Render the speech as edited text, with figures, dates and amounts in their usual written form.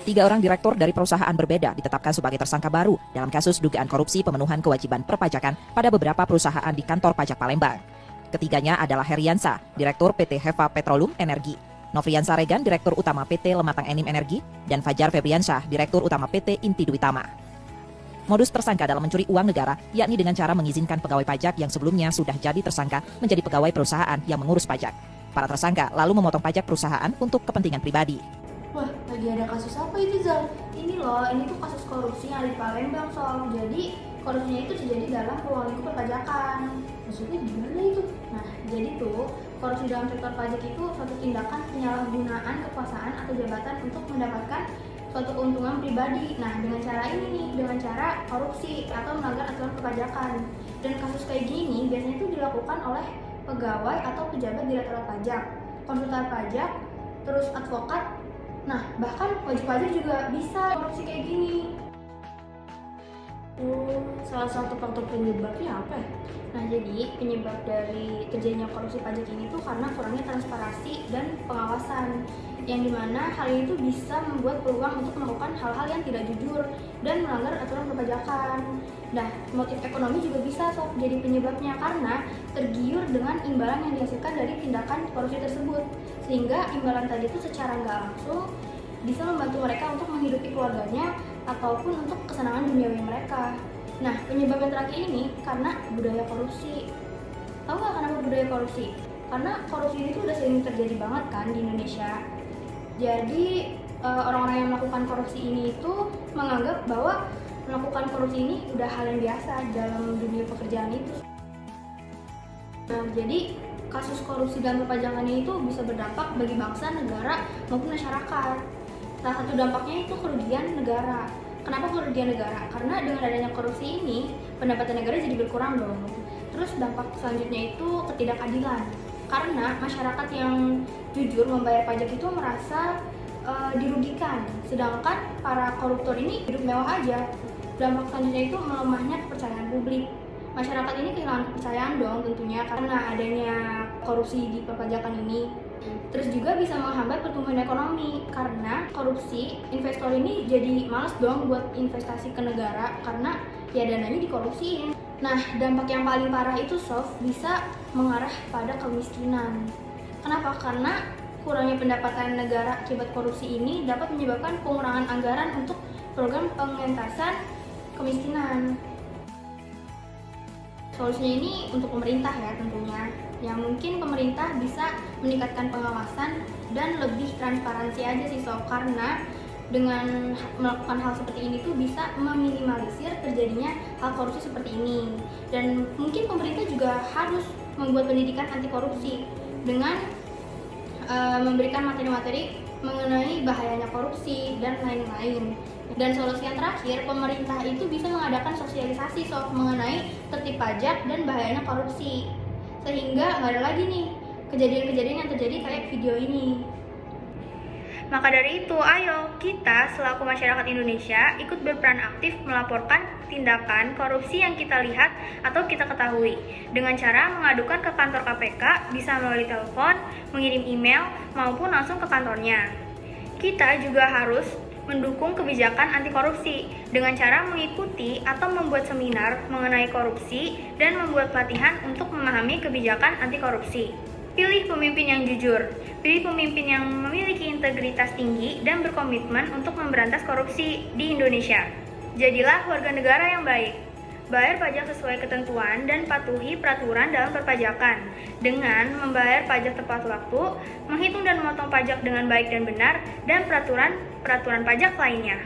3 orang direktur dari perusahaan berbeda ditetapkan sebagai tersangka baru dalam kasus dugaan korupsi pemenuhan kewajiban perpajakan pada beberapa perusahaan di kantor pajak Palembang. Ketiganya adalah Heriansa, Direktur PT Heva Petroleum Energi, Nofriansa Regan, Direktur Utama PT Lematang Enim Energi, dan Fajar Febriansyah, Direktur Utama PT Inti Duitama. Modus tersangka dalam mencuri uang negara, yakni dengan cara mengizinkan pegawai pajak yang sebelumnya sudah jadi tersangka menjadi pegawai perusahaan yang mengurus pajak. Para tersangka lalu memotong pajak perusahaan untuk kepentingan pribadi. Wah, lagi ada kasus apa itu, Zal? Ini loh, ini tuh kasus korupsi yang ada di Palembang, Sob. Jadi, korupsinya itu terjadi dalam ruang lingkup perpajakan. Maksudnya gimana itu? Nah, jadi tuh, korupsi dalam sektor pajak itu suatu tindakan penyalahgunaan kekuasaan atau jabatan untuk mendapatkan suatu keuntungan pribadi. Nah, dengan cara ini nih, dengan cara korupsi atau melanggar aturan perpajakan. Dan kasus kayak gini biasanya itu dilakukan oleh pegawai atau pejabat direktorat pajak, konsultan pajak, terus advokat. Nah, bahkan wajib pajak juga bisa korupsi kayak gini. Salah satu faktor penyebabnya apa ya? Nah, jadi penyebab dari terjadinya korupsi pajak ini tuh karena kurangnya transparansi dan pengawasan, yang dimana hal ini tuh bisa membuat peluang untuk melakukan hal-hal yang tidak jujur dan melanggar aturan perpajakan. Nah, motif ekonomi juga bisa Sob jadi penyebabnya karena tergiur dengan imbalan yang dihasilkan dari tindakan korupsi tersebut, sehingga imbalan tadi itu secara nggak langsung bisa membantu mereka untuk menghidupi keluarganya ataupun untuk kesenangan duniawi mereka. Nah, penyebab yang terakhir ini karena budaya korupsi. Tahu nggak kenapa budaya korupsi? Karena korupsi ini tuh udah sering terjadi banget kan di Indonesia. Jadi orang-orang yang melakukan korupsi ini itu menganggap bahwa melakukan korupsi ini udah hal yang biasa dalam dunia pekerjaan itu. Nah, jadi kasus korupsi dalam perpajakan ini itu bisa berdampak bagi bangsa, negara, maupun masyarakat. Salah satu dampaknya itu kerugian negara. Kenapa kerugian negara? Karena dengan adanya korupsi ini, pendapatan negara jadi berkurang dong. Terus dampak selanjutnya itu ketidakadilan. Karena masyarakat yang jujur membayar pajak itu merasa dirugikan, sedangkan para koruptor ini hidup mewah aja. Dampak selanjutnya itu melemahnya kepercayaan publik. Masyarakat ini kehilangan kepercayaan dong tentunya karena adanya korupsi di perpajakan ini. Terus juga bisa menghambat pertumbuhan ekonomi karena korupsi, investor ini jadi malas dong buat investasi ke negara karena ya dananya dikorupsiin. Nah, dampak yang paling parah itu Sob bisa mengarah pada kemiskinan. Kenapa? Karena kurangnya pendapatan negara akibat korupsi ini dapat menyebabkan pengurangan anggaran untuk program pengentasan kemiskinan. Solusinya ini untuk pemerintah ya tentunya. Yang mungkin pemerintah bisa meningkatkan pengawasan dan lebih transparansi aja sih Sob, karena dengan melakukan hal seperti ini tuh bisa meminimalisir terjadinya hal korupsi seperti ini. Dan mungkin pemerintah juga harus membuat pendidikan anti korupsi dengan memberikan materi-materi mengenai bahayanya korupsi dan lain-lain. Dan solusi yang terakhir, pemerintah itu bisa mengadakan sosialisasi Sob mengenai tertib pajak dan bahayanya korupsi, sehingga nggak ada lagi nih kejadian-kejadian yang terjadi kayak video ini. Maka dari itu, ayo kita selaku masyarakat Indonesia ikut berperan aktif melaporkan tindakan korupsi yang kita lihat atau kita ketahui dengan cara mengadukan ke kantor KPK, bisa melalui telepon, mengirim email, maupun langsung ke kantornya. Kita juga harus mendukung kebijakan anti korupsi dengan cara mengikuti atau membuat seminar mengenai korupsi dan membuat pelatihan untuk memahami kebijakan anti korupsi. Pilih pemimpin yang jujur, pilih pemimpin yang memiliki integritas tinggi dan berkomitmen untuk memberantas korupsi di Indonesia. Jadilah warga negara yang baik. Bayar pajak sesuai ketentuan dan patuhi peraturan dalam perpajakan. Dengan membayar pajak tepat waktu, menghitung dan memotong pajak dengan baik dan benar, dan peraturan pajak lainnya.